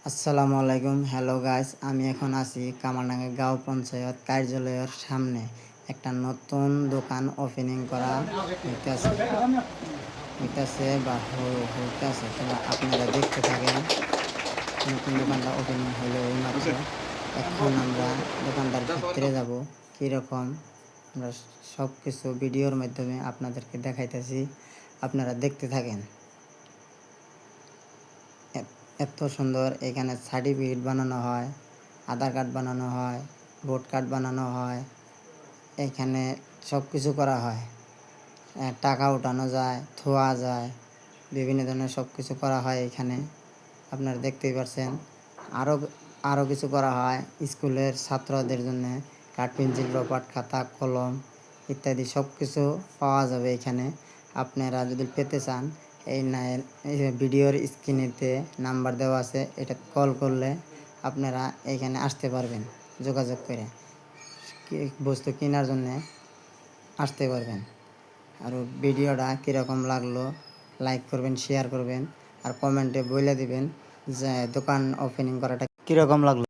আসসালামু আলাইকুম। Hello guys, আমি এখন আছি কামারডাঙ্গা গাঁও পঞ্চায়েত কার্যালয়ের সামনে। একটা নতুন দোকান ওপেনিং করা হইতেছে বা হইতেছে। তোমরা আপনারা দেখতে থাকেন। নতুন দোকানটা ওপেনিং হলো এই মাত্র। এখন আমরা দোকানটার ভিতরে যাব, কীরকম আমরা সব কিছু ভিডিওর মাধ্যমে আপনাদেরকে দেখাইতেছি। আপনারা দেখতে থাকেন। এত সুন্দর এখানে সার্টিফিকেট বানানো হয়, আধার কার্ড বানানো হয়, ভোট কার্ড বানানো হয়, এখানে সব কিছু করা হয়। টাকা উঠানো যায়, থোয়া যায়, বিভিন্ন ধরনের সব কিছু করা হয় এখানে। আপনারা দেখতেই পাচ্ছেন। আরও আরও কিছু করা হয় স্কুলের ছাত্রদের জন্য। কাঠ, পেন্সিল, রবার, খাতা, কলম ইত্যাদি সব কিছু পাওয়া যাবে এখানে। আপনারা যদি পেতে চান, এই ভিডিওর স্ক্রিনেতে নাম্বার দেওয়া আছে, এটা কল করলে আপনারা এখানে আসতে পারবেন। যোগাযোগ করে বস্তু কেনার জন্যে আসতে পারবেন। আর ভিডিওটা কীরকম লাগলো লাইক করবেন, শেয়ার করবেন, আর কমেন্টে বলে দিবেন যে দোকান ওপেনিং করাটা কীরকম লাগলো।